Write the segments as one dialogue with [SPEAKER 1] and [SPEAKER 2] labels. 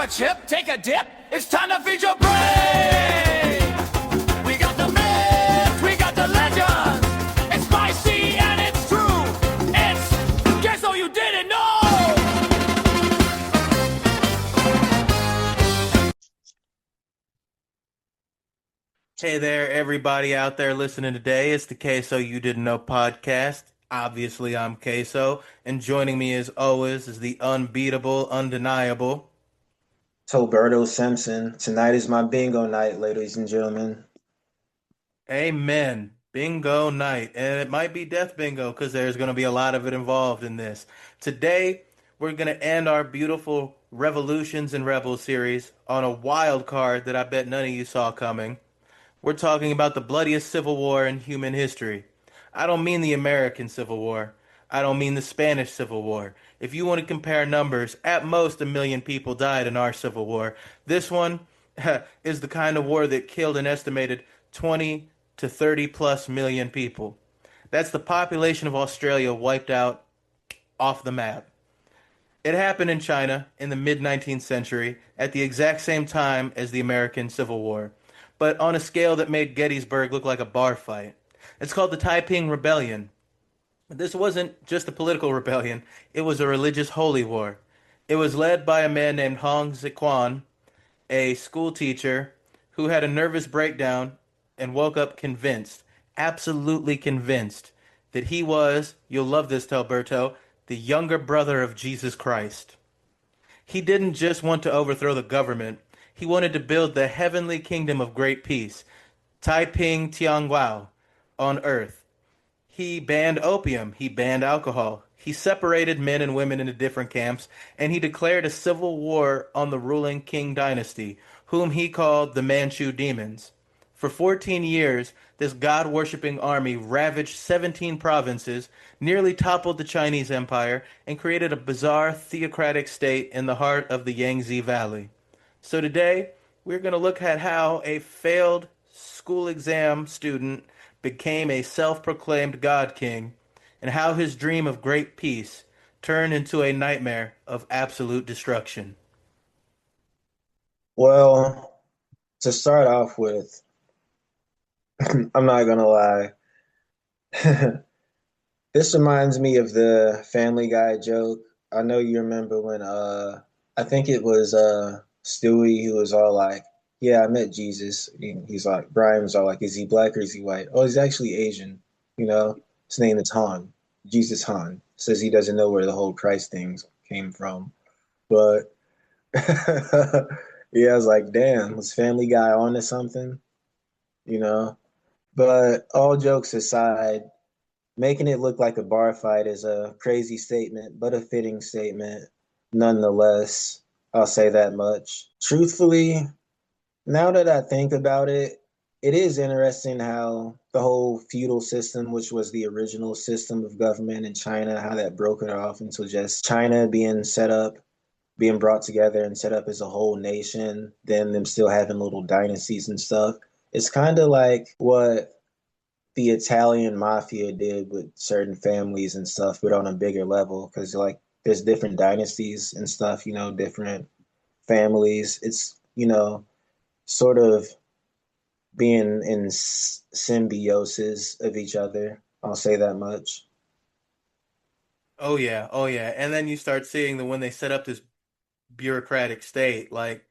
[SPEAKER 1] a chip, take a dip. It's time to feed your brain. We got the myths, we got the legends. It's spicy and it's true. It's Guess So You Didn't Know.
[SPEAKER 2] Hey there, everybody out there listening today. It's the Queso You Didn't Know podcast. Obviously, I'm Queso, and joining me as always is the unbeatable, undeniable.
[SPEAKER 3] Toberto Simpson. Tonight is my bingo night, ladies and gentlemen.
[SPEAKER 2] Amen. Bingo night. And it might be death bingo because there's going to be a lot of it involved in this. Today, we're going to end our beautiful Revolutions and Rebels series on a wild card that I bet none of you saw coming. We're talking about the bloodiest civil war in human history. I don't mean the American Civil War. I don't mean the Spanish Civil War. If you want to compare numbers, at most 1 million people died in our Civil War. This one is the kind of war that killed an estimated 20 to 30 plus million people. That's the population of Australia wiped out off the map. It happened in China in the mid 19th century at the exact same time as the American Civil War, but on a scale that made Gettysburg look like a bar fight. It's called the Taiping Rebellion. This wasn't just a political rebellion, it was a religious holy war. It was led by a man named Hong Ziquan, a school teacher who had a nervous breakdown and woke up convinced, absolutely convinced, that he was, you'll love this, Talberto, the younger brother of Jesus Christ. He didn't just want to overthrow the government, he wanted to build the heavenly kingdom of great peace, Taiping Tianguao, on earth. He banned opium, he banned alcohol, he separated men and women into different camps, and he declared a civil war on the ruling Qing dynasty, whom he called the Manchu demons. For 14 years, this god-worshipping army ravaged 17 provinces, nearly toppled the Chinese Empire, and created a bizarre theocratic state in the heart of the Yangtze Valley. So today, we're going to look at how a failed school exam student became a self-proclaimed God King, and how his dream of great peace turned into a nightmare of absolute destruction.
[SPEAKER 3] Well, to start off with, I'm not gonna lie. This reminds me of the Family Guy joke. I know you remember when I think it was Stewie who was all like, "Yeah, I met Jesus." He's like, Brian was all like, "Is he black or is he white?" "Oh, he's actually Asian. You know, his name is Han. Jesus Han." Says he doesn't know where the whole Christ thing came from. But yeah, I was like, damn, was Family Guy on to something? You know? But all jokes aside, making it look like a bar fight is a crazy statement, but a fitting statement nonetheless. I'll say that much. Truthfully, now that I think about it, it is interesting how the whole feudal system, which was the original system of government in China, how that broke it off into just China being set up, being brought together and set up as a whole nation, then them still having little dynasties and stuff. It's kind of like what the Italian mafia did with certain families and stuff, but on a bigger level, because like there's different dynasties and stuff, different families. It's, sort of being in symbiosis of each other. I'll say that much.
[SPEAKER 2] Oh yeah, oh yeah. And then you start seeing that when they set up this bureaucratic state, like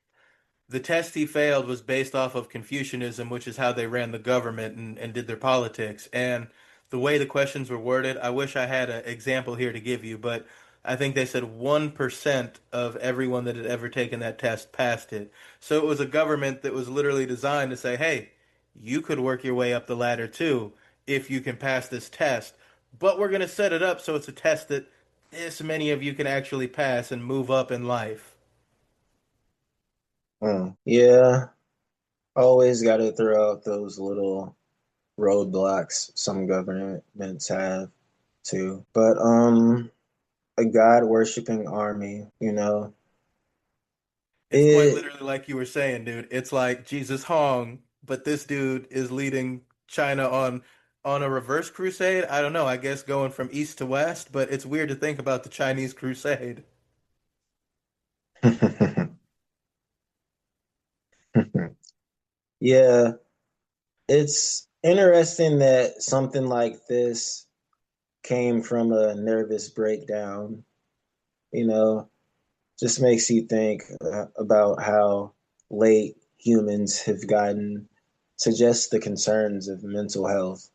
[SPEAKER 2] the test he failed was based off of Confucianism, which is how they ran the government and did their politics. And the way the questions were worded, I wish I had an example here to give you, but I think they said 1% of everyone that had ever taken that test passed it. So it was a government that was literally designed to say, hey, you could work your way up the ladder too if you can pass this test. But we're going to set it up so it's a test that this many of you can actually pass and move up in life.
[SPEAKER 3] Yeah, always got to throw out those little roadblocks some governments have too. But a God worshiping army,
[SPEAKER 2] It's quite
[SPEAKER 3] it
[SPEAKER 2] literally like you were saying, dude. It's like Jesus Hong, but this dude is leading China on a reverse crusade. I don't know, I guess going from east to west, but it's weird to think about the Chinese crusade.
[SPEAKER 3] Yeah, it's interesting that something like this came from a nervous breakdown, you know, just makes you think about how late humans have gotten to just the concerns of mental health.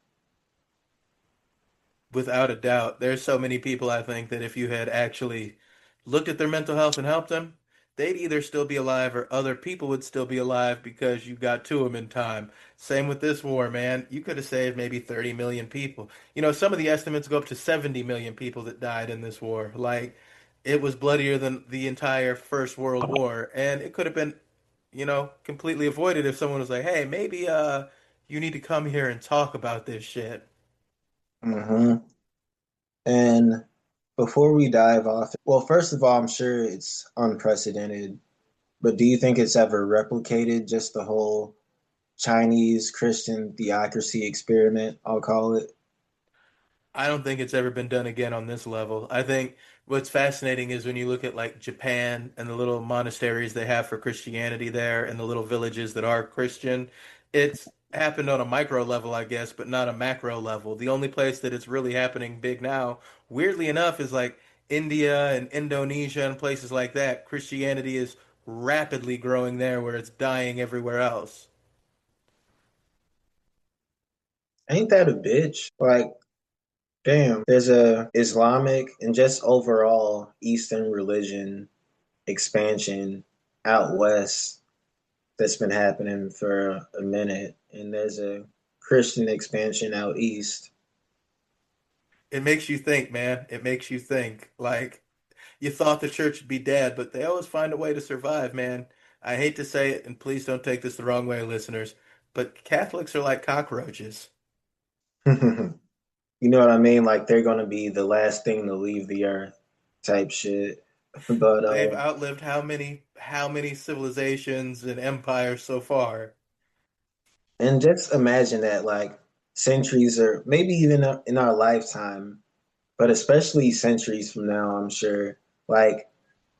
[SPEAKER 2] Without a doubt, there's so many people I think that if you had actually looked at their mental health and helped them, they'd either still be alive or other people would still be alive because you got to them in time. Same with this war, man. You could have saved maybe 30 million people. You know, some of the estimates go up to 70 million people that died in this war. Like, it was bloodier than the entire First World War, and it could have been, completely avoided if someone was like, "Hey, maybe you need to come here and talk about this shit."
[SPEAKER 3] Hmm. And before we dive off, well, first of all, I'm sure it's unprecedented, but do you think it's ever replicated, just the whole Chinese Christian theocracy experiment, I'll call it?
[SPEAKER 2] I don't think it's ever been done again on this level. I think what's fascinating is when you look at like Japan and the little monasteries they have for Christianity there and the little villages that are Christian, it's happened on a micro level, I guess, but not a macro level. The only place that it's really happening big now, weirdly enough, is like India and Indonesia and places like that. Christianity is rapidly growing there where it's dying everywhere else.
[SPEAKER 3] Ain't that a bitch? Like, damn, there's a Islamic and just overall Eastern religion expansion out west that's been happening for a minute, and there's a Christian expansion out east.
[SPEAKER 2] It makes you think, man. It makes you think. Like, you thought the church would be dead, but they always find a way to survive, man. I hate to say it, and please don't take this the wrong way, listeners, but Catholics are like cockroaches.
[SPEAKER 3] You know what I mean? Like they're gonna be the last thing to leave the earth, type shit. But
[SPEAKER 2] They've outlived how many civilizations and empires so far.
[SPEAKER 3] and just imagine that, like centuries or maybe even in our lifetime, but especially centuries from now, I'm sure, like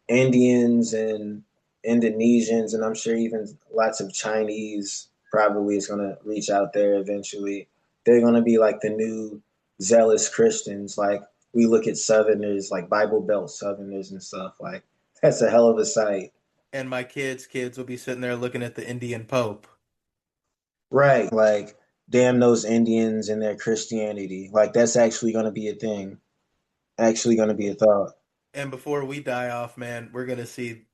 [SPEAKER 3] Indians and Indonesians, and I'm sure even lots of Chinese probably is gonna reach out there eventually. They're gonna be like the new zealous Christians. Like we look at Southerners, like Bible Belt Southerners and stuff. Like that's a hell of a sight,
[SPEAKER 2] And my kids will be sitting there looking at the Indian Pope.
[SPEAKER 3] right? Like damn those Indians and their Christianity. Like that's actually gonna be a thing. Actually gonna be a thought.
[SPEAKER 2] And before we die off, man, we're gonna see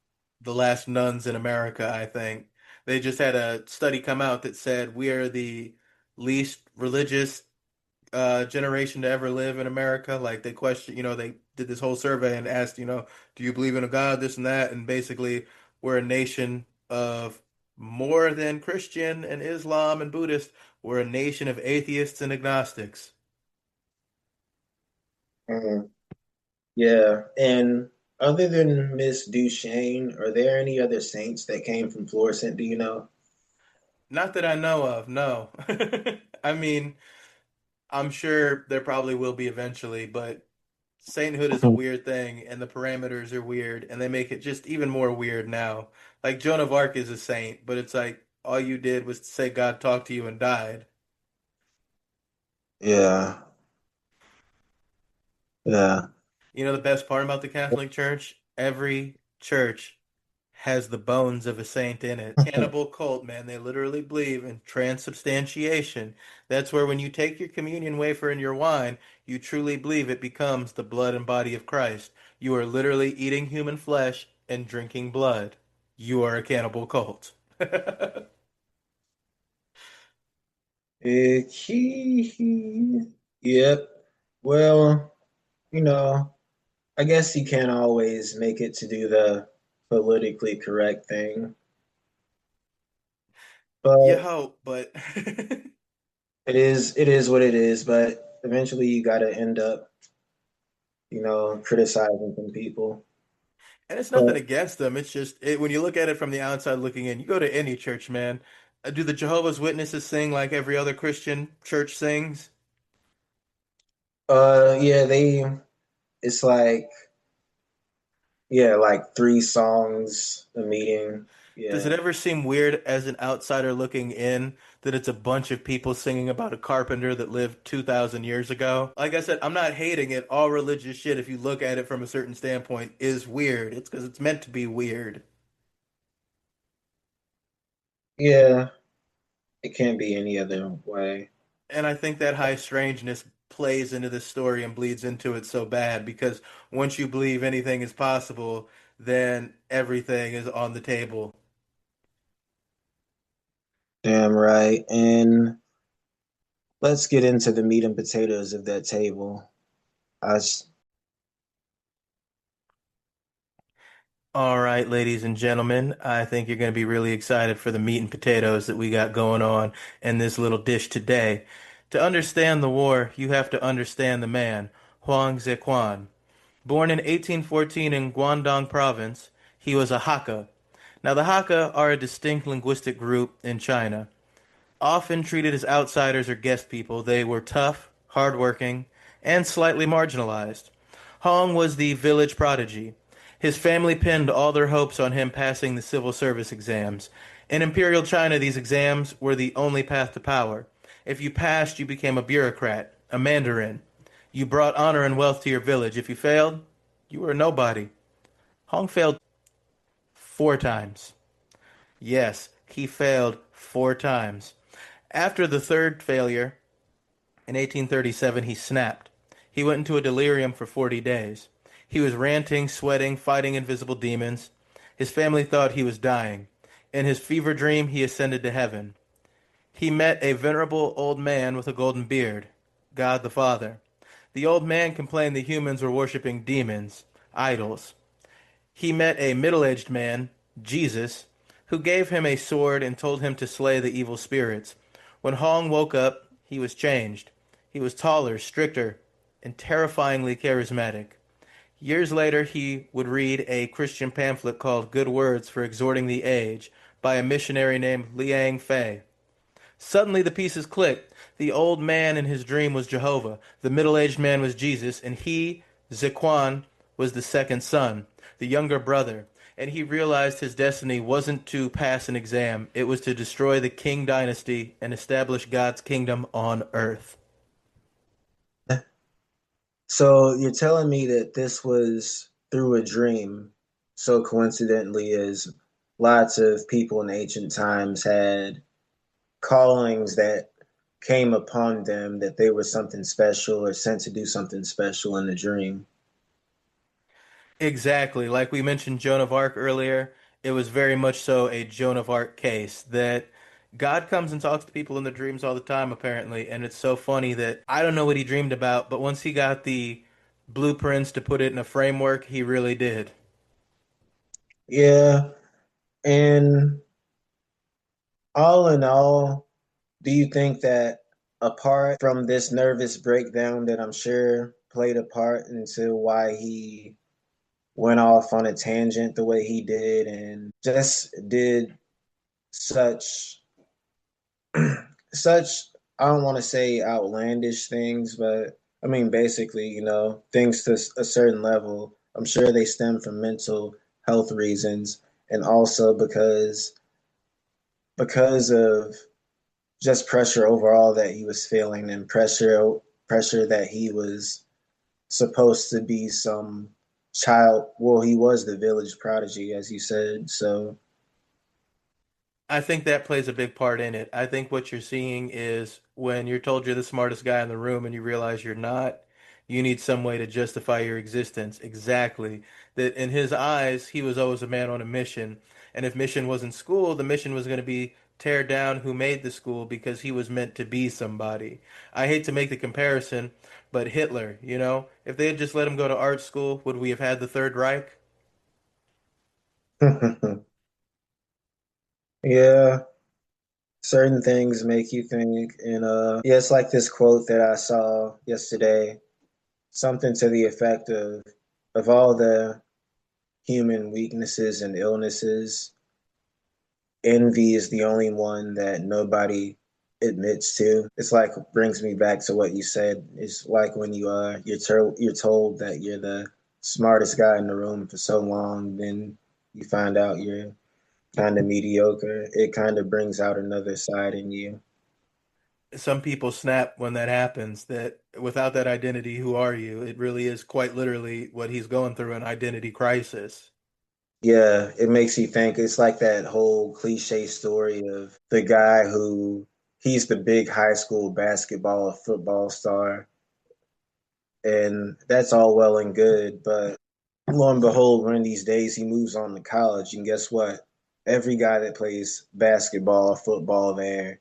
[SPEAKER 2] the last nuns in America, I think. They just had a study come out that said we are the least religious generation to ever live in America. Like they question, they did this whole survey and asked, do you believe in a God, this and that? And basically, we're a nation of more than Christian and Islam and Buddhist. We're a nation of atheists and agnostics.
[SPEAKER 3] Mhm. Yeah, and other than Miss Duchesne, are there any other saints that came from Florissant? Do you know?
[SPEAKER 2] Not that I know of, no. I mean, I'm sure there probably will be eventually, but sainthood is a weird thing, and the parameters are weird, and they make it just even more weird now. Like Joan of Arc is a saint, but it's like all you did was say God talked to you and died.
[SPEAKER 3] Yeah, yeah.
[SPEAKER 2] You know the best part about the Catholic Church? Every church has the bones of a saint in it. Cannibal cult, man, they literally believe in transubstantiation. That's where when you take your communion wafer and your wine, you truly believe it becomes the blood and body of Christ. You are literally eating human flesh and drinking blood. You are a cannibal cult.
[SPEAKER 3] Yep. Well, you know, I guess you can't always make it to do the politically correct thing,
[SPEAKER 2] You
[SPEAKER 3] but
[SPEAKER 2] hope, but
[SPEAKER 3] it is what it is. But eventually, you got to end up, criticizing some people.
[SPEAKER 2] and it's nothing
[SPEAKER 3] But
[SPEAKER 2] against them. It's just when you look at it from the outside looking in, you go to any church, man. Do the Jehovah's Witnesses sing like every other Christian church sings?
[SPEAKER 3] yeah, it's like, yeah, like three songs a meeting.
[SPEAKER 2] Does it
[SPEAKER 3] Yeah.
[SPEAKER 2] ever seem weird as an outsider looking in that it's a bunch of people singing about a carpenter that lived 2,000 years ago? Like I said, I'm not hating it. All religious shit, if you look at it from a certain standpoint, is weird. It's because it's meant to be weird.
[SPEAKER 3] Yeah. It can't be any other way.
[SPEAKER 2] And I think that high strangeness plays into this story and bleeds into it so bad because once you believe anything is possible, then everything is on the table.
[SPEAKER 3] Damn right. And let's get into the meat and potatoes of that table. I s-
[SPEAKER 2] All right, ladies and gentlemen, I think you're going to be really excited for the meat and potatoes that we got going on in this little dish today. To understand the war, you have to understand the man, Huang Zequan. Born in 1814 in Guangdong Province, he was a Hakka. Now, the Hakka are a distinct linguistic group in China. Often treated as outsiders or guest people, they were tough, hardworking, and slightly marginalized. Hong was the village prodigy. His family pinned all their hopes on him passing the civil service exams. In Imperial China, these exams were the only path to power. If you passed, you became a bureaucrat, a mandarin. You brought honor and wealth to your village. If you failed, you were a nobody. Hong failed 4 times. Yes, he failed 4 times. After the third failure, in 1837, he snapped. He went into a delirium for 40 days. He was ranting, sweating, fighting invisible demons. His family thought he was dying. In his fever dream, he ascended to heaven. He met a venerable old man with a golden beard, God the Father. The old man complained that humans were worshiping demons, idols. He met a middle-aged man, Jesus, who gave him a sword and told him to slay the evil spirits. When Hong woke up, he was changed. He was taller, stricter, and terrifyingly charismatic. Years later, he would read a Christian pamphlet called Good Words for Exhorting the Age by a missionary named Liang Fei. Suddenly the pieces clicked. The old man in his dream was Jehovah, the middle-aged man was Jesus, and he, Zequan, was the second son, the younger brother. And he realized his destiny wasn't to pass an exam, it was to destroy the King dynasty and establish God's kingdom on earth.
[SPEAKER 3] So you're telling me that this was through a dream. So coincidentally, as lots of people in ancient times had callings that came upon them that they were something special or sent to do something special in the dream.
[SPEAKER 2] Exactly. Like we mentioned Joan of Arc earlier, it was very much so a Joan of Arc case that God comes and talks to people in their dreams all the time, apparently. And it's so funny that I don't know what he dreamed about, but once he got the blueprints to put it in a framework, he really did.
[SPEAKER 3] Yeah, and all in all, do you think that apart from this nervous breakdown that I'm sure played a part into why he went off on a tangent the way he did and just did such such I don't want to say outlandish things, but I mean basically, things to a certain level. I'm sure they stem from mental health reasons and also because of just pressure overall that he was feeling and pressure that he was supposed to be some child. Well, he was the village prodigy, as you said. So
[SPEAKER 2] I think that plays a big part in it. I think what you're seeing is when you're told you're the smartest guy in the room and you realize you're not, you need some way to justify your existence. Exactly. That in his eyes, he was always a man on a mission. And if mission wasn't school, the mission was going to be tear down who made the school because he was meant to be somebody. I hate to make the comparison, but Hitler, if they had just let him go to art school, would we have had the Third Reich?
[SPEAKER 3] yeah, certain things make you think. And yeah, it's like this quote that I saw yesterday, something to the effect of all the human weaknesses and illnesses, envy is the only one that nobody admits to. It's like brings me back to what you said. It's like when you're told that you're the smartest guy in the room for so long, then you find out you're kind of mediocre. It kind of brings out another side in you.
[SPEAKER 2] Some people snap when that happens, that without that identity, who are you? It really is quite literally what he's going through, an identity crisis.
[SPEAKER 3] Yeah, it makes you think. It's like that whole cliche story of the guy who he's the big high school basketball or football star, and that's all well and good, but lo and behold, one of these days he moves on to college, and guess what? Every guy that plays basketball or football there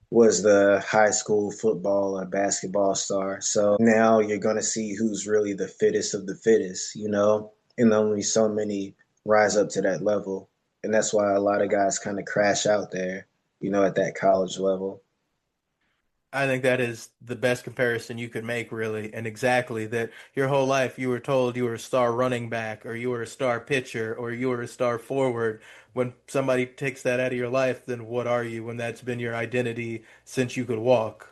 [SPEAKER 3] was the high school football or basketball star. So now you're going to see who's really the fittest of the fittest, you know? And only so many rise up to that level. And that's why a lot of guys kind of crash out there, you know, at that college level.
[SPEAKER 2] I think that is the best comparison you could make, really. And exactly that your whole life you were told you were a star running back, or you were a star pitcher, or you were a star forward. When somebody takes that out of your life, then what are you when that's been your identity since you could walk?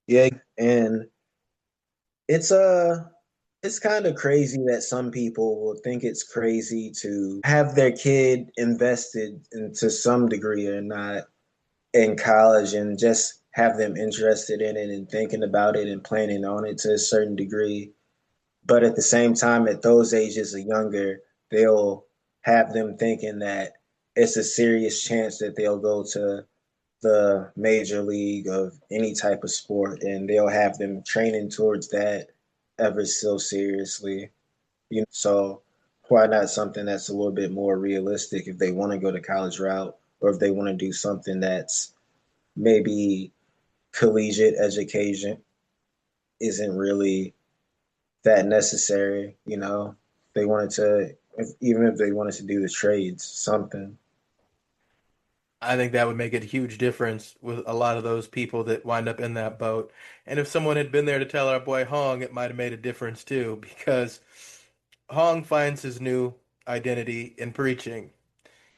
[SPEAKER 3] Yeah, and it's it's kind of crazy that some people will think it's crazy to have their kid invested into some degree or not in college and just have them interested in it and thinking about it and planning on it to a certain degree. But at the same time, at those ages or younger, they'll have them thinking that it's a serious chance that they'll go to the major league of any type of sport, and they'll have them training towards that ever so seriously. You know, so why not something that's a little bit more realistic if they want to go the college route, or if they want to do something that's maybe collegiate education isn't really that necessary, you know. They wanted to, even if they wanted to do the trades, something.
[SPEAKER 2] I think that would make a huge difference with a lot of those people that wind up in that boat. And if someone had been there to tell our boy Hong, it might have made a difference too, because Hong finds his new identity in preaching.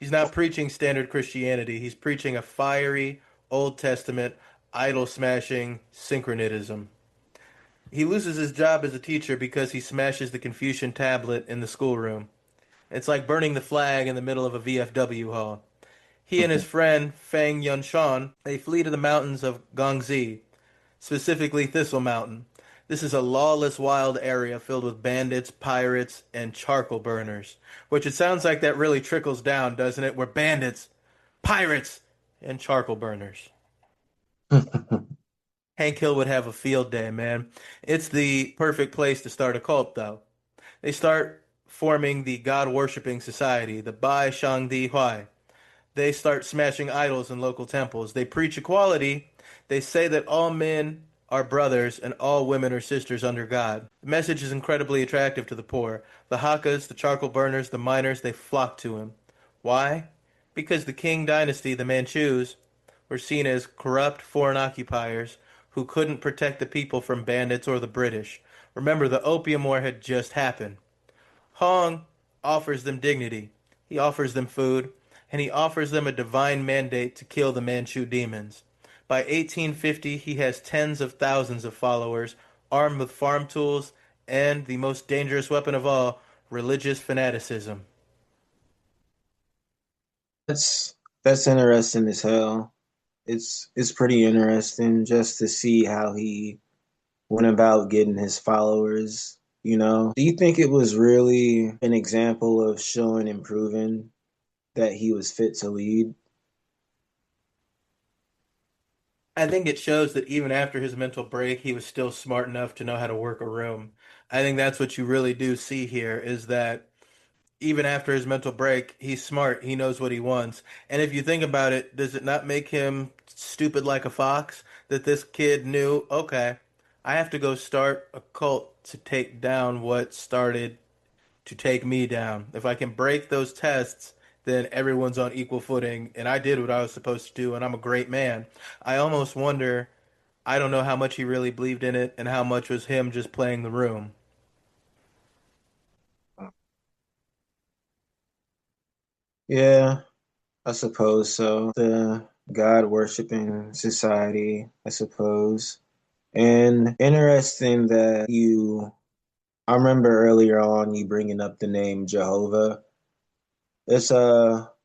[SPEAKER 2] He's not preaching standard Christianity, he's preaching a fiery, Old Testament, idol smashing syncretism. He loses his job as a teacher because he smashes the Confucian tablet in the schoolroom. It's like burning the flag in the middle of a VFW hall. He and his friend Fang Yunshan, they flee to the mountains of Gongzi, specifically Thistle Mountain. This is a lawless, wild area filled with bandits, pirates, and charcoal burners. Which it sounds like that really trickles down, doesn't it? We're bandits, pirates, and charcoal burners. Hank Hill would have a field day, man. It's the perfect place to start a cult, though. They start forming the god worshipping society, the Bai Shang Di Huai. They start smashing idols in local temples. They preach equality. They say that all men are brothers and all women are sisters under God. The message is incredibly attractive to the poor. The Hakkas, the charcoal burners, the miners, they flock to him. Why? Because the King dynasty, the Manchus, were seen as corrupt foreign occupiers who couldn't protect the people from bandits or the British. Remember, the Opium War had just happened. Hong offers them dignity. He offers them food, and he offers them a divine mandate to kill the Manchu demons. By 1850, he has tens of thousands of followers, armed with farm tools, and the most dangerous weapon of all, religious fanaticism.
[SPEAKER 3] That's that's interesting as hell. It's pretty interesting just to see how he went about getting his followers, you know. Do you think it was really an example of showing and proving that he was fit to lead?
[SPEAKER 2] I think it shows that even after his mental break, he was still smart enough to know how to work a room. I think that's what you really do see here is that even after his mental break, he's smart. He knows what he wants. And if you think about it, does it not make him stupid like a fox that this kid knew, okay, I have to go start a cult to take down what started to take me down. If I can break those tests, then everyone's on equal footing. And I did what I was supposed to do, and I'm a great man. I almost wonder, I don't know how much he really believed in it and how much was him just playing the room.
[SPEAKER 3] Yeah, I suppose so. The God worshiping society, I suppose. And interesting that I remember earlier on you bringing up the name Jehovah. It's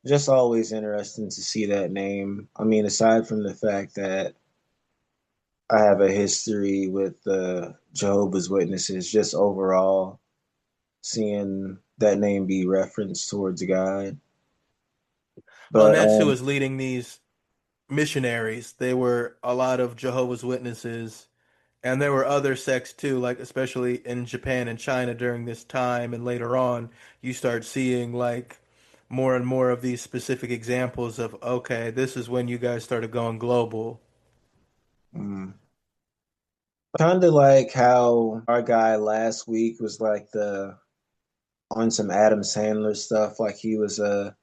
[SPEAKER 3] just always interesting to see that name. I mean, aside from the fact that I have a history with the Jehovah's Witnesses, just overall seeing that name be referenced towards God.
[SPEAKER 2] Well, and
[SPEAKER 3] But
[SPEAKER 2] that's who was leading these missionaries. They were a lot of Jehovah's Witnesses, and there were other sects too, like especially in Japan and China during this time, and later on, you start seeing like more and more of these specific examples of, okay, this is when you guys started going global.
[SPEAKER 3] kind of like how our guy last week was like the on some Adam Sandler stuff, like he was a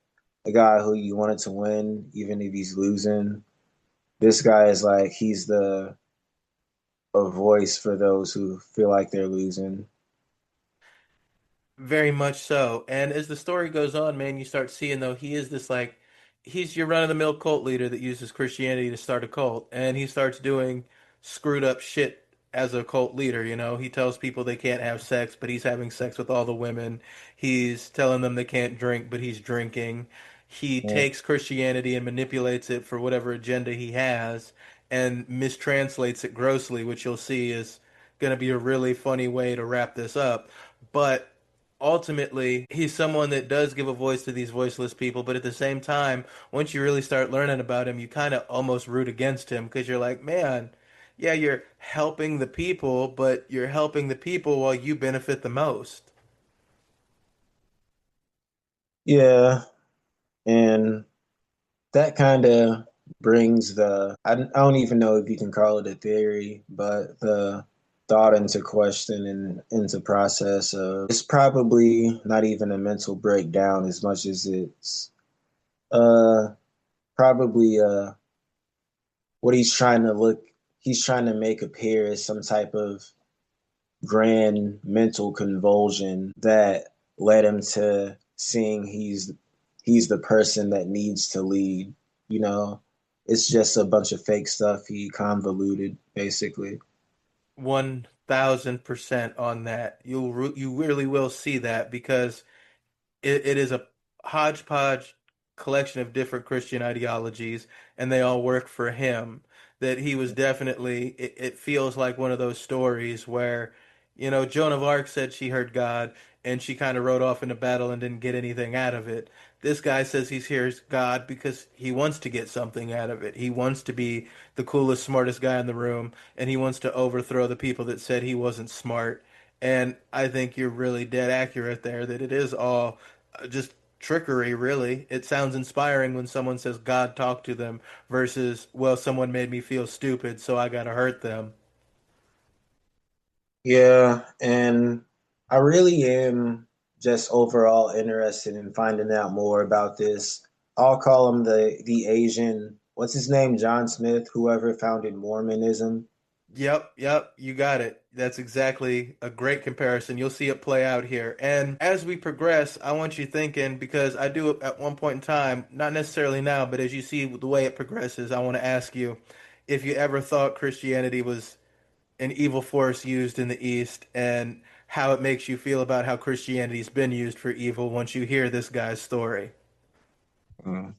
[SPEAKER 3] guy who you wanted to win even if he's losing. This guy is like he's the a voice for those who feel like they're losing.
[SPEAKER 2] Very much so. And as the story goes on, man, you start seeing though he is this like he's your run-of-the-mill cult leader that uses Christianity to start a cult, and he starts doing screwed up shit as a cult leader, you know. He tells people they can't have sex, but he's having sex with all the women. He's telling them they can't drink, but he's drinking. He
[SPEAKER 3] Yeah.
[SPEAKER 2] takes Christianity and manipulates it for whatever agenda he has and mistranslates it grossly, which you'll see is going to be a really funny way to wrap this up. But ultimately, he's someone that does give a voice to these voiceless people, but at the same time, once you really start learning about him, you kind of almost root against him because you're like, man, yeah, you're helping the people, but you're helping the people while you benefit the most.
[SPEAKER 3] Yeah, and that kind of brings I don't even know if you can call it a theory, but the thought into question and into process of it's probably not even a mental breakdown as much as it's uh probably what he's trying to make appear as some type of grand mental convulsion that led him to seeing he's the person that needs to lead. You know, it's just a bunch of fake stuff he convoluted, basically.
[SPEAKER 2] 1000% on that. You really will see that because it is a hodgepodge collection of different Christian ideologies, and they all work for him. That he was definitely, it feels like one of those stories where, you know, Joan of Arc said she heard God and she kind of rode off into battle and didn't get anything out of it. This guy says he hears God because he wants to get something out of it. He wants to be the coolest, smartest guy in the room, and he wants to overthrow the people that said he wasn't smart. And I think you're really dead accurate there that it is all just trickery, really. It sounds inspiring when someone says God talked to them versus, well, someone made me feel stupid, so I gotta hurt them.
[SPEAKER 3] Yeah, and I really am just overall interested in finding out more about this. I'll call him the Asian, what's his name, John Smith, whoever founded Mormonism.
[SPEAKER 2] Yep, yep, you got it. That's exactly a great comparison. You'll see it play out here. And as we progress, I want you thinking, because I do it at one point in time, not necessarily now, but as you see the way it progresses, I want to ask you if you ever thought Christianity was an evil force used in the East and how it makes you feel about how Christianity's been used for evil once you hear this guy's story.
[SPEAKER 3] Mm.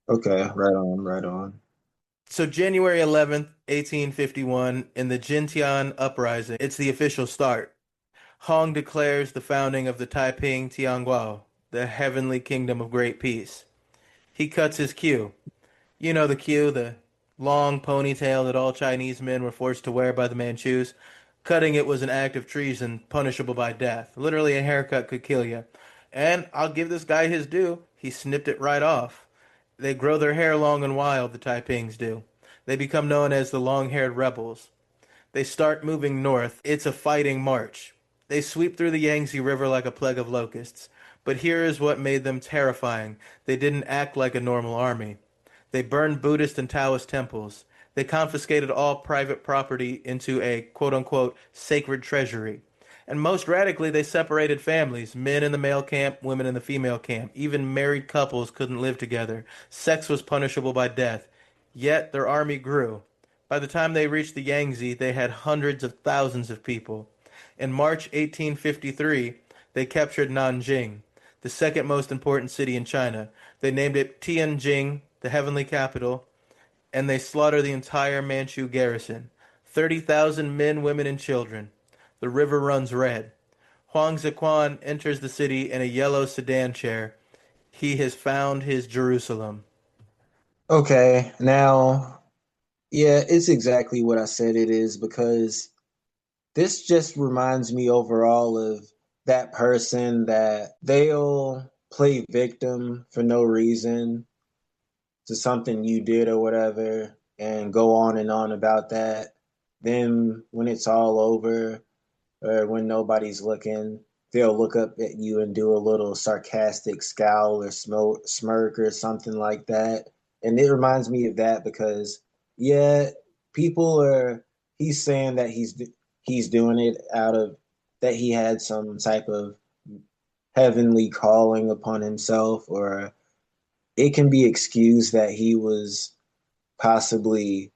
[SPEAKER 3] Okay, right on, right on.
[SPEAKER 2] So January 11th, 1851, in the Jintian Uprising, it's the official start. Hong declares the founding of the Taiping Tianguo, the heavenly kingdom of great peace. He cuts his queue. You know the queue, the long ponytail that all Chinese men were forced to wear by the Manchus. Cutting it was an act of treason, punishable by death. Literally, a haircut could kill you. And I'll give this guy his due. He snipped it right off. They grow their hair long and wild, the Taipings do. They become known as the long-haired rebels. They start moving north. It's a fighting march. They sweep through the Yangtze River like a plague of locusts. But here is what made them terrifying. They didn't act like a normal army. They burned Buddhist and Taoist temples. They confiscated all private property into a quote unquote sacred treasury. And most radically, they separated families men in the male camp, women in the female camp. Even married couples couldn't live together. Sex was punishable by death. Yet their army grew. By the time they reached the Yangtze, they had hundreds of thousands of people. In March 1853, they captured Nanjing, the second most important city in China. They named it Tianjin, the heavenly capital, and they slaughter the entire Manchu garrison. 30,000 men, women, and children. The river runs red. Huang Zequan enters the city in a yellow sedan chair. He has found his Jerusalem.
[SPEAKER 3] Okay, now, yeah, it's exactly what I said it is because this just reminds me overall of that person that they'll play victim for no reason to something you did or whatever and go on and on about that. Then when it's all over or when nobody's looking, they'll look up at you and do a little sarcastic scowl or smirk or something like that. And it reminds me of that because, yeah, people are, he's saying that he's doing it out of that he had some type of heavenly calling upon himself, or it can be excused that he was possibly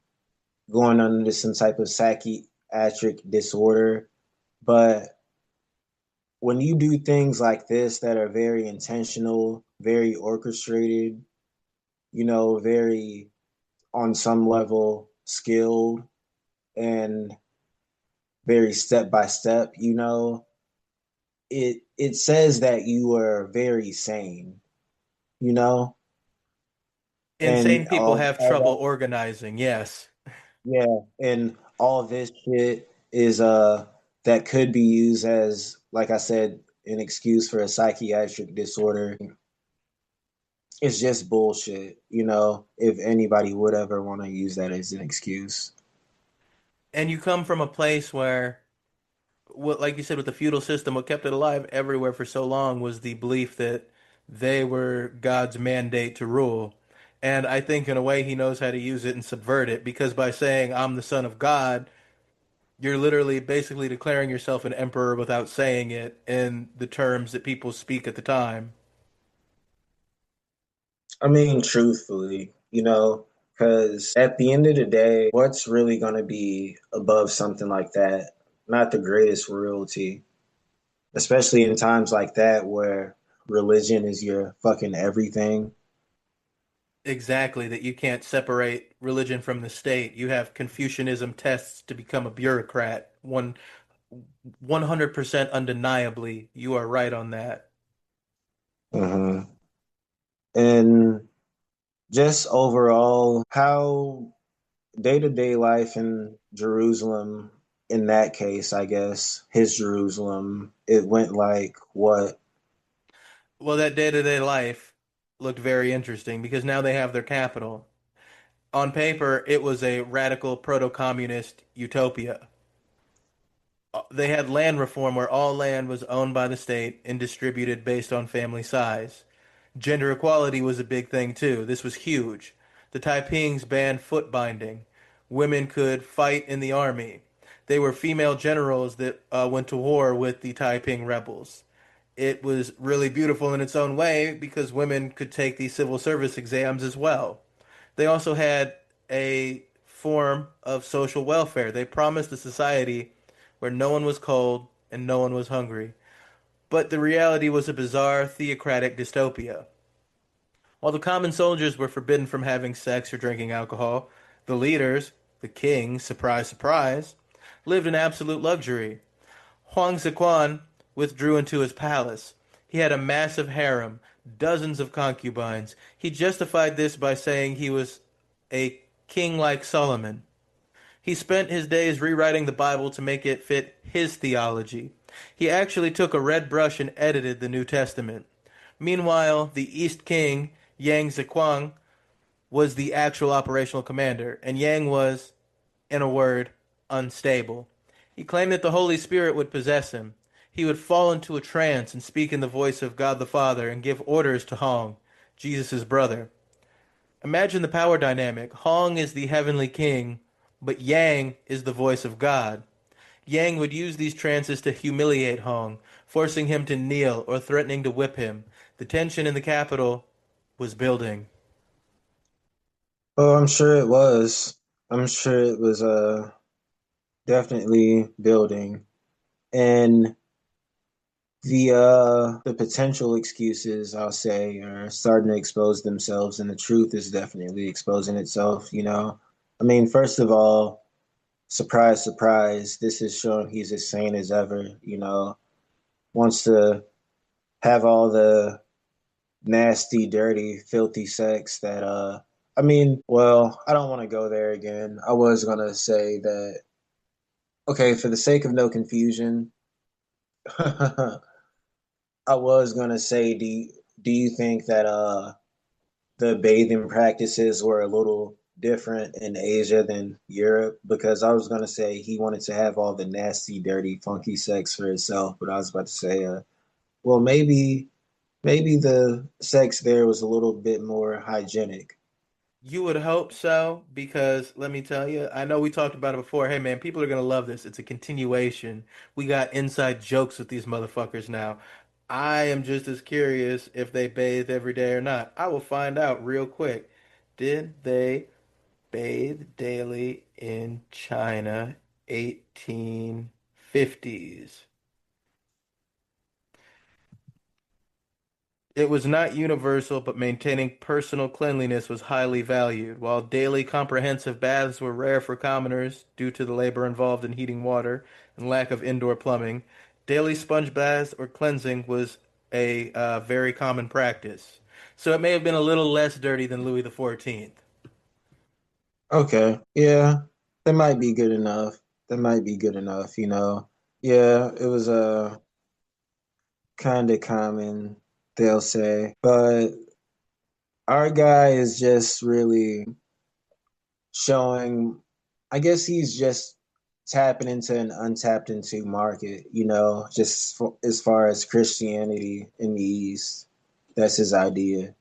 [SPEAKER 3] going under some type of psychiatric disorder. But when you do things like this that are very intentional, very orchestrated, very on some level skilled and very step by step, it says that you are very sane, you know,
[SPEAKER 2] Insane
[SPEAKER 3] and
[SPEAKER 2] people have trouble organizing, yes.
[SPEAKER 3] yeah, and all this shit is that could be used as, like I said, an excuse for a psychiatric disorder. It's just bullshit, if anybody would ever want to use that as an excuse.
[SPEAKER 2] And you come from a place where, what, like you said, with the feudal system, what kept it alive everywhere for so long was the belief that they were God's mandate to rule. And I think in a way he knows how to use it and subvert it because by saying I'm the son of God, you're literally basically declaring yourself an emperor without saying it in the terms that people speak at the time.
[SPEAKER 3] I mean, truthfully, because at the end of the day, what's really going to be above something like that? Not the greatest royalty, especially in times like that where religion is your fucking everything.
[SPEAKER 2] Exactly, that you can't separate religion from the state. You have Confucianism tests to become a bureaucrat. 100% undeniably, you are right on that.
[SPEAKER 3] Uh-huh. And just overall, how day to day life in Jerusalem, in that case, I guess, his Jerusalem, it went like what?
[SPEAKER 2] Well, that day-to-day life looked very interesting because now they have their capital. On paper, it was a radical proto-communist utopia. They had land reform where all land was owned by the state and distributed based on family size. Gender equality was a big thing too. This was huge. The Taipings banned foot binding. Women could fight in the army. They were female generals that went to war with the Taiping rebels. It was really beautiful in its own way because women could take the civil service exams as well. They also had a form of social welfare. They promised a society where no one was cold and no one was hungry. But the reality was a bizarre theocratic dystopia. While the common soldiers were forbidden from having sex or drinking alcohol, the leaders, the king, surprise, surprise, lived in absolute luxury. Huang Zequan withdrew into his palace. He had a massive harem, dozens of concubines. He justified this by saying he was a king like Solomon. He spent his days rewriting the Bible to make it fit his theology. He actually took a red brush and edited the New Testament. Meanwhile, the East King, Yang Zequang, was the actual operational commander, and Yang was, in a word, unstable. He claimed that the Holy Spirit would possess him. He would fall into a trance and speak in the voice of God the Father and give orders to Hong, Jesus' brother. Imagine the power dynamic. Hong is the heavenly king, but Yang is the voice of God. Yang would use these trances to humiliate Hong, forcing him to kneel or threatening to whip him. The tension in the capital was building.
[SPEAKER 3] Oh, I'm sure it was. I'm sure it was definitely building. And The potential excuses, I'll say, are starting to expose themselves, and the truth is definitely exposing itself, you know. I mean, first of all, surprise, surprise, this is showing he's as sane as ever, you know, wants to have all the nasty, dirty, filthy sex that I mean, well, I don't want to go there again. I was gonna say that okay, for the sake of no confusion, I was gonna say do you think that the bathing practices were a little different in Asia than Europe? Because I was gonna say he wanted to have all the nasty, dirty, funky sex for himself, but I was about to say well maybe the sex there was a little bit more hygienic.
[SPEAKER 2] You would hope so, because let me tell you, I know we talked about it before. Hey man, people are gonna love this. It's a continuation. We got inside jokes with these motherfuckers now. I am just as curious if they bathe every day or not. I will find out real quick. Did they bathe daily in China 1850s? It was not universal, but maintaining personal cleanliness was highly valued. While daily comprehensive baths were rare for commoners due to the labor involved in heating water and lack of indoor plumbing, daily sponge baths or cleansing was a very common practice. So it may have been a little less dirty than Louis XIV.
[SPEAKER 3] Okay, yeah, that might be good enough. That might be good enough, you know. Yeah, it was a kind of common, they'll say. But our guy is just really showing, I guess he's just tapping into an untapped into market, you know, as far as Christianity in the East. That's his idea.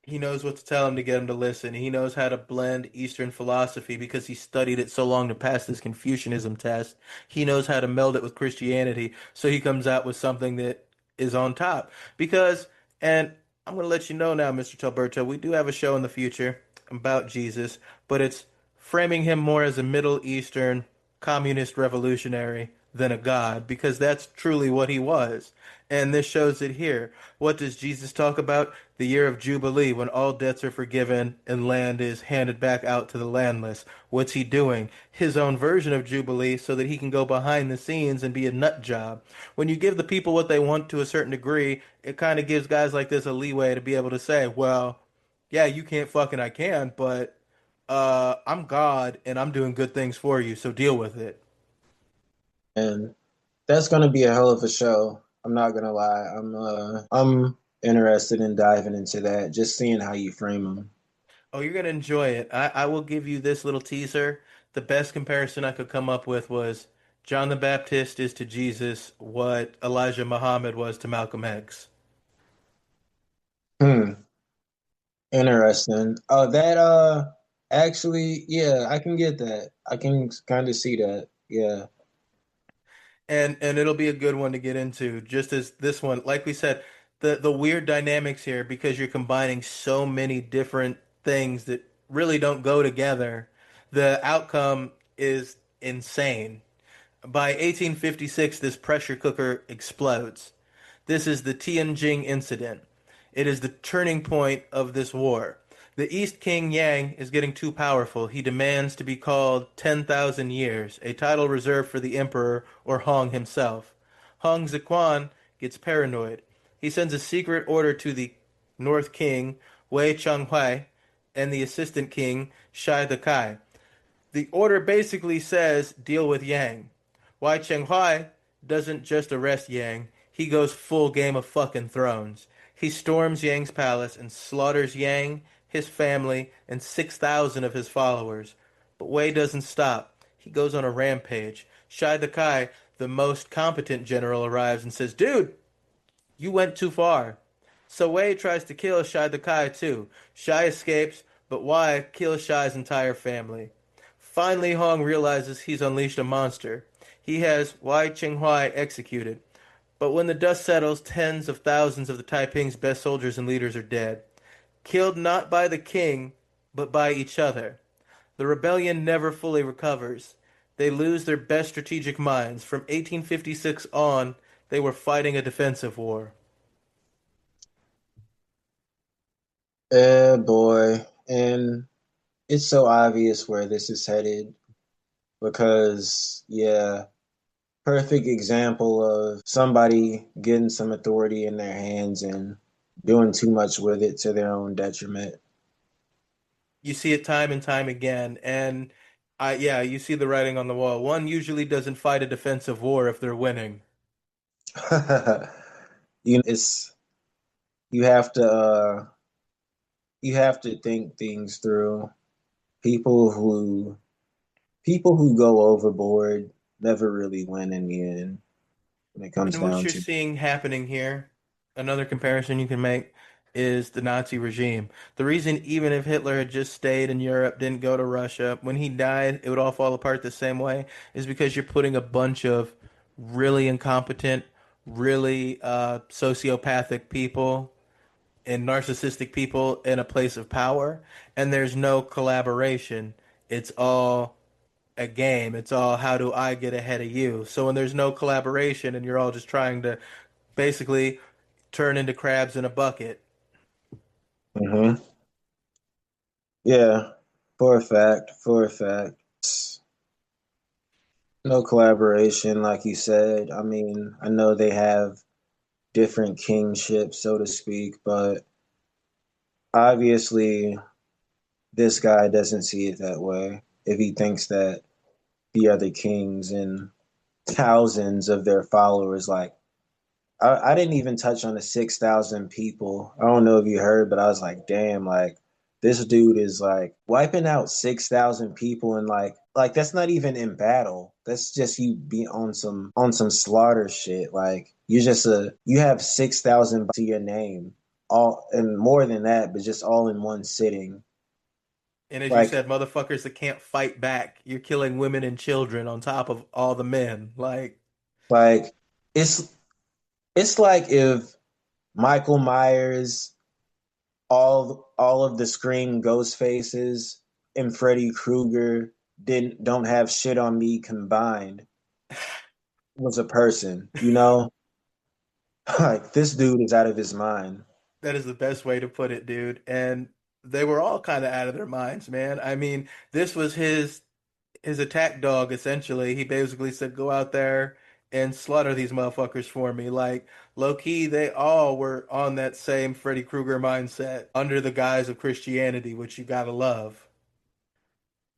[SPEAKER 2] He knows what to tell him to get him to listen. He knows how to blend Eastern philosophy because he studied it so long to pass this Confucianism test. He knows how to meld it with Christianity, so he comes out with something that is on top. Because, and I'm going to let you know now, Mr. Talberto, we do have a show in the future about Jesus, but it's framing him more as a Middle Eastern communist revolutionary than a god, because that's truly what he was. And this shows it here. What does Jesus talk about? The year of Jubilee, when all debts are forgiven and land is handed back out to the landless. What's he doing? His own version of Jubilee so that he can go behind the scenes and be a nut job. When you give the people what they want to a certain degree, it kind of gives guys like this a leeway to be able to say, well, yeah, you can't fucking I can, but I'm God and I'm doing good things for you, so deal with it.
[SPEAKER 3] And that's gonna be a hell of a show. I'm not gonna lie. I'm interested in diving into that, just seeing how you frame them.
[SPEAKER 2] Oh, you're gonna enjoy it. I will give you this little teaser. The best comparison I could come up with was John the Baptist is to Jesus what Elijah Muhammad was to Malcolm X.
[SPEAKER 3] Hmm. Interesting. Oh, that actually, yeah, I can get that. I can kind of see that. Yeah.
[SPEAKER 2] And it'll be a good one to get into, just as this one, like we said, the weird dynamics here because you're combining so many different things that really don't go together. The outcome is insane. By 1856, this pressure cooker explodes. This is the Tianjin incident. It is the turning point of this war. The East King Yang is getting too powerful. He demands to be called 10,000 years, a title reserved for the emperor or Hong himself. Hong Ziquan gets paranoid. He sends a secret order to the North King, Wei Changhui, and the assistant king, Shai the Kai. The order basically says deal with Yang. Why Chenghui doesn't just arrest Yang, he goes full Game of fucking Thrones. He storms Yang's palace and slaughters Yang, his family, and 6,000 of his followers. But Wei doesn't stop. He goes on a rampage. Shai the Kai, the most competent general, arrives and says, dude, you went too far. So Wei tries to kill Shai the Kai too. Shai escapes, but Wei kills Shai's entire family. Finally, Hong realizes he's unleashed a monster. He has Wei Qinghuai executed. But when the dust settles, tens of thousands of the Taiping's best soldiers and leaders are dead. Killed not by the king, but by each other. The rebellion never fully recovers. They lose their best strategic minds. From 1856 on, They were fighting a defensive war.
[SPEAKER 3] Boy. And it's so obvious where this is headed because, yeah, perfect example of somebody getting some authority in their hands and doing too much with it to their own detriment.
[SPEAKER 2] You see it time and time again, and yeah, you see the writing on the wall. One usually doesn't fight a defensive war if they're winning.
[SPEAKER 3] It's you have to you have to think things through. People who people who go overboard never really win in the end when it comes
[SPEAKER 2] And what
[SPEAKER 3] down
[SPEAKER 2] you're
[SPEAKER 3] to.
[SPEAKER 2] seeing happening here, another comparison you can make is the Nazi regime. The reason, even if Hitler had just stayed in Europe, didn't go to Russia, when he died, it would all fall apart the same way, is because you're putting a bunch of really incompetent, really sociopathic people and narcissistic people in a place of power, and there's no collaboration. It's all a game. It's all how do I get ahead of you. So when there's no collaboration and you're all just trying to basically turn into crabs in a bucket.
[SPEAKER 3] Hmm. Yeah, for a fact, for a fact. No collaboration, like you said. I mean, I know they have different kingships, so to speak, but obviously this guy doesn't see it that way. If he thinks that the other kings and thousands of their followers, like I didn't even touch on the 6,000 people. I don't know if you heard, but I was like, damn, like this dude is like wiping out 6,000 people and like that's not even in battle. That's just you be on some slaughter shit. Like you have 6,000 to your name, all and more than that, but just all in one sitting.
[SPEAKER 2] And as you
[SPEAKER 3] Like
[SPEAKER 2] said, motherfuckers that can't fight back. You're killing women and children on top of all the men. Like,
[SPEAKER 3] like it's it's like if Michael Myers, all of the Scream ghost faces, and Freddy Krueger didn't don't have shit on me combined was a person, you know? Like this dude is out of his mind.
[SPEAKER 2] that is the best way to put it, dude. And they were all kind of out of their minds, man. I mean, this was his attack dog essentially. He basically said, "Go out there and slaughter these motherfuckers for me." Like low key, they all were on that same Freddy Krueger mindset under the guise of Christianity, which you gotta love.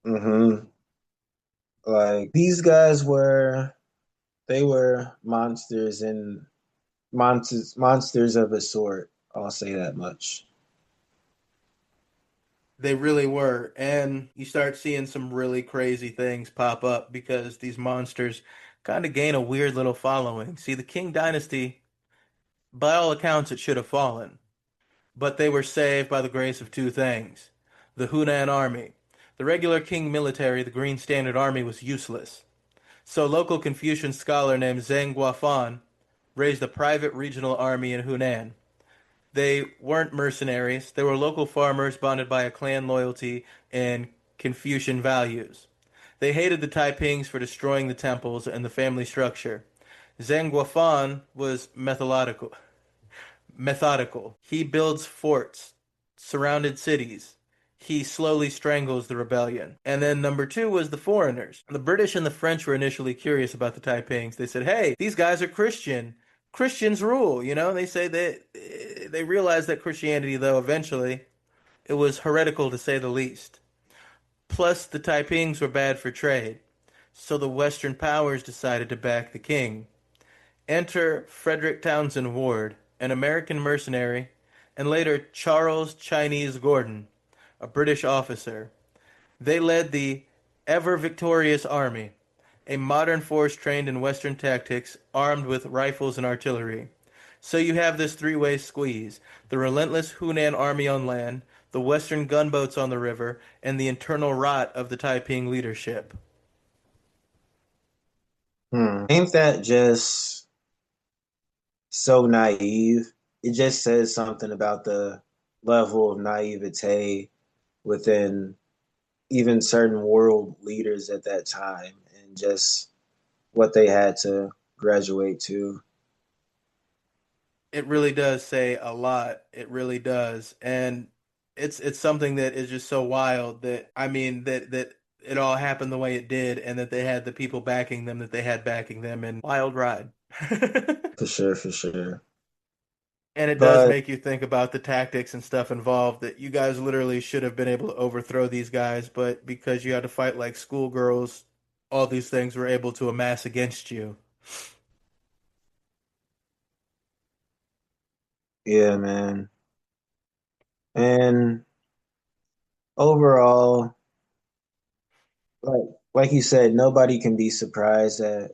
[SPEAKER 3] Hmm. Like these guys were they were monsters and monsters of a sort. I'll say that much.
[SPEAKER 2] They really were. And you start seeing some really crazy things pop up because these monsters kind of gain a weird little following. See, the King Dynasty, by all accounts, it should have fallen. But they were saved by the grace of two things: the Hunan army. The regular king military, the Green Standard Army, was useless. So local Confucian scholar named Zhang Guofan raised a private regional army in Hunan. They weren't mercenaries, they were local farmers bonded by a clan loyalty and Confucian values. They hated the Taipings for destroying the temples and the family structure. Zhang Guofan was methodical. He builds forts, surrounded cities. He slowly strangles the rebellion. And then number two was the foreigners. The British and the French were initially curious about the Taipings. They said, "Hey, these guys are Christian. Christians rule." They say that they realized that Christianity, though, eventually it was heretical to say the least. Plus, the Taipings were bad for trade. So the Western powers decided to back the king. Enter Frederick Townsend Ward, an American mercenary, and later Charles Chinese Gordon, a British officer. They led the ever victorious army, a modern force trained in Western tactics, armed with rifles and artillery. So you have this three-way squeeze: the relentless Hunan army on land, the Western gunboats on the river, and the internal rot of the Taiping leadership.
[SPEAKER 3] Ain't that just so naive? It just says something about the level of naivete within even certain world leaders at that time and just what they had to graduate to.
[SPEAKER 2] It really does say a lot. It really does. And it's something that is just so wild that I mean that it all happened the way it did and that they had the people backing them that they had backing them and wild ride.
[SPEAKER 3] For sure, for sure.
[SPEAKER 2] And it does
[SPEAKER 3] But
[SPEAKER 2] make you think about the tactics and stuff involved that you guys literally should have been able to overthrow these guys, but because you had to fight like schoolgirls, all these things were able to amass against you.
[SPEAKER 3] yeah, man. And overall, like like you said, nobody can be surprised at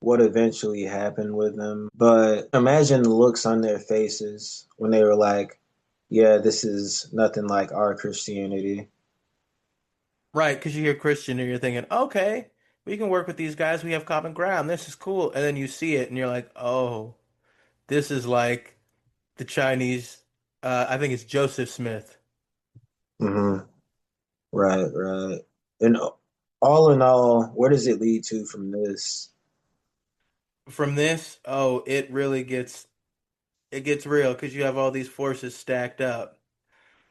[SPEAKER 3] what eventually happened with them. But imagine the looks on their faces when they were like, yeah, this is nothing like our Christianity.
[SPEAKER 2] Right, because you hear Christian and you're thinking, okay, we can work with these guys. We have common ground. This is cool. And then you see it and you're like, oh, this is like the Chinese, I think it's Joseph Smith.
[SPEAKER 3] Hmm. Right, right. And all in all, where does it lead to from this?
[SPEAKER 2] From this, oh, it gets real because you have all these forces stacked up.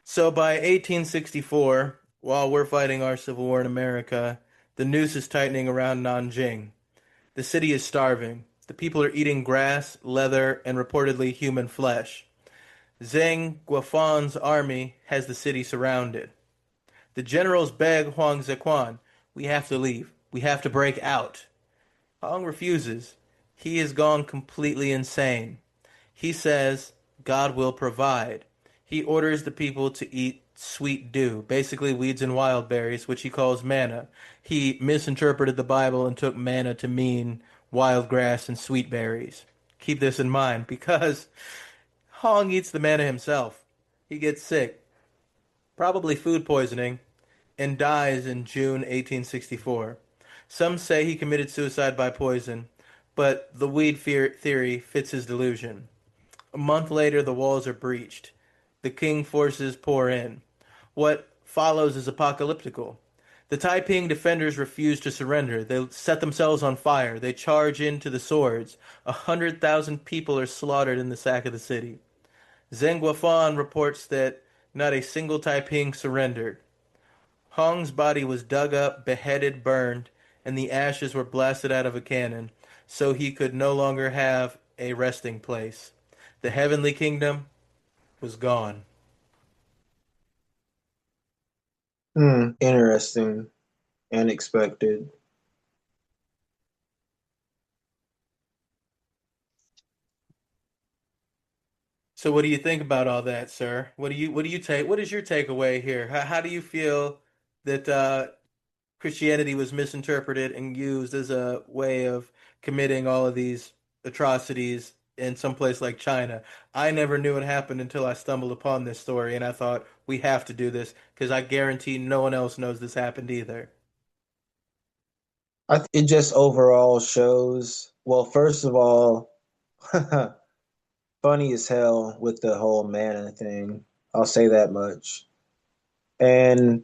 [SPEAKER 2] So by 1864, while we're fighting our civil war in America, the noose is tightening around Nanjing. The city is starving. The people are eating grass, leather, and reportedly human flesh. Zheng Guofan's army has the city surrounded. The generals beg Huang Zequan, we have to leave. We have to break out. Huang refuses. He has gone completely insane. He says God will provide. He orders the people to eat sweet dew, basically weeds and wild berries, which he calls manna. He misinterpreted the Bible and took manna to mean wild grass and sweet berries. Keep this in mind because Hong eats the manna himself. He gets sick, probably food poisoning, and dies in June 1864. Some say he committed suicide by poison, but the weed theory fits his delusion. A month later, the walls are breached. The king forces pour in. What follows is apocalyptical. The Taiping defenders refuse to surrender. They set themselves on fire. They charge into the swords. 100,000 people are slaughtered in the sack of the city. Zheng Guofan reports that not a single Taiping surrendered. Hong's body was dug up, beheaded, burned, and the ashes were blasted out of a cannon, so he could no longer have a resting place. The heavenly kingdom was gone.
[SPEAKER 3] Hmm, interesting, unexpected.
[SPEAKER 2] So what do you think about all that, sir? What do you take what is your takeaway here? How do you feel that Christianity was misinterpreted and used as a way of committing all of these atrocities in some place like China? I never knew it happened until I stumbled upon this story, and I thought we have to do this because I guarantee no one else knows this happened either.
[SPEAKER 3] It just overall shows, well, first of all, funny as hell with the whole mana thing. I'll say that much. And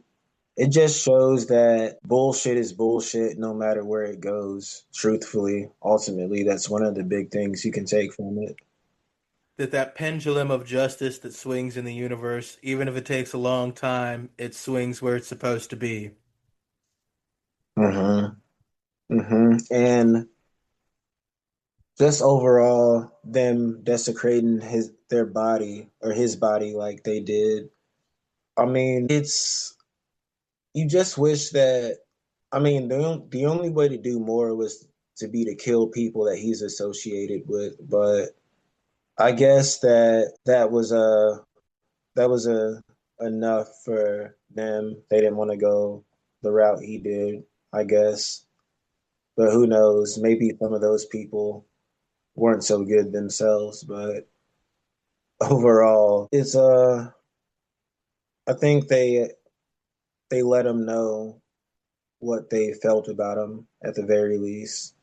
[SPEAKER 3] it just shows that bullshit is bullshit no matter where it goes, truthfully. Ultimately, that's one of the big things you can take from it.
[SPEAKER 2] That pendulum of justice that swings in the universe, even if it takes a long time, it swings where it's supposed to be.
[SPEAKER 3] Hmm. And just overall, them desecrating their body or his body like they did. I mean, it's you just wish that. I mean, the only way to do more was to be to kill people that he's associated with. But I guess that was a enough for them. They didn't want to go the route he did, I guess. But who knows? Maybe some of those people weren't so good themselves. But overall, I think they let him know what they felt about him at the very least.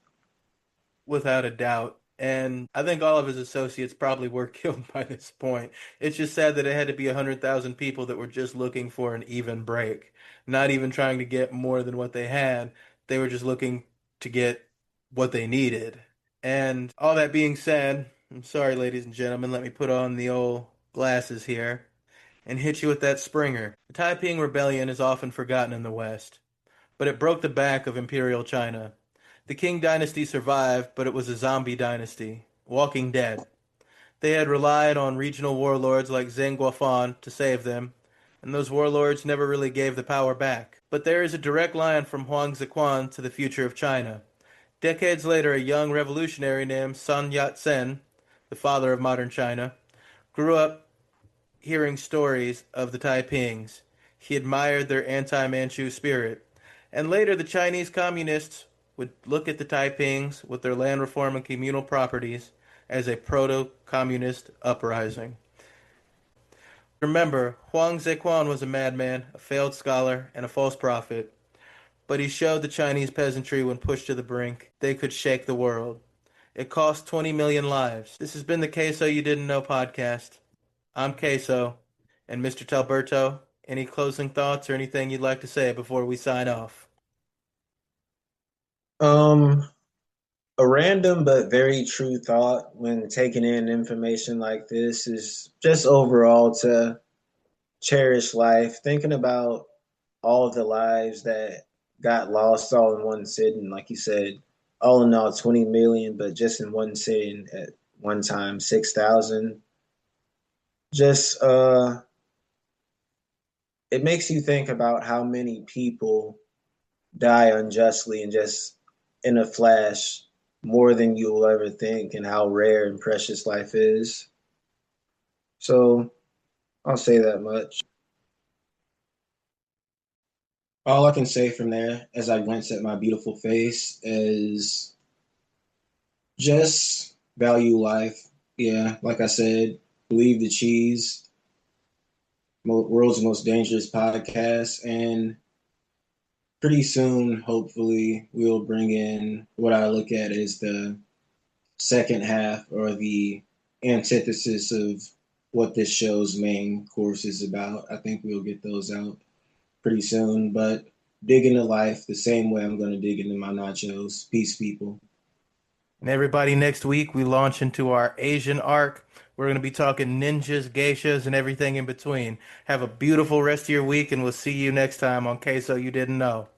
[SPEAKER 2] Without a doubt. And I think all of his associates probably were killed by this point. It's just sad that it had to be 100,000 people that were just looking for an even break, not even trying to get more than what they had. They were just looking to get what they needed. And all that being said, I'm sorry, ladies and gentlemen. Let me put on the old glasses here and hit you with that Springer. The Taiping Rebellion is often forgotten in the West, but it broke the back of Imperial China. The Qing dynasty survived, but it was a zombie dynasty, walking dead. They had relied on regional warlords like Zheng Guofan to save them, and those warlords never really gave the power back. But there is a direct line from Huang Ziquan to the future of China. Decades later, a young revolutionary named Sun Yat-sen, the father of modern China, grew up hearing stories of the Taipings. He admired their anti-Manchu spirit. And later, the Chinese communists would look at the Taipings with their land reform and communal properties as a proto-communist uprising. Remember, Huang Zequan was a madman, a failed scholar, and a false prophet, but he showed the Chinese peasantry when pushed to the brink they could shake the world. It cost 20 million lives. This has been the Queso You Didn't Know podcast. I'm Queso, and Mr. Talberto, any closing thoughts or anything you'd like to say before we sign off?
[SPEAKER 3] Um, a random but very true thought when taking in information like this is just overall to cherish life, thinking about all of the lives that got lost all in one sitting, like you said, all in all 20 million, but just in one sitting at one time, 6,000. Just it makes you think about how many people die unjustly and just in a flash more than you will ever think, and how rare and precious life is. So I'll say that much. All I can say from there as I glance at my beautiful face is just value life. Yeah, like I said, believe the cheese, world's most dangerous podcast. And pretty soon, hopefully, we'll bring in what I look at as the second half or the antithesis of what this show's main course is about. I think we'll get those out pretty soon, but dig into life the same way I'm going to dig into my nachos. Peace, people.
[SPEAKER 2] And everybody, next week we launch into our Asian arc. We're going to be talking ninjas, geishas, and everything in between. Have a beautiful rest of your week, and we'll see you next time on Queso You Didn't Know.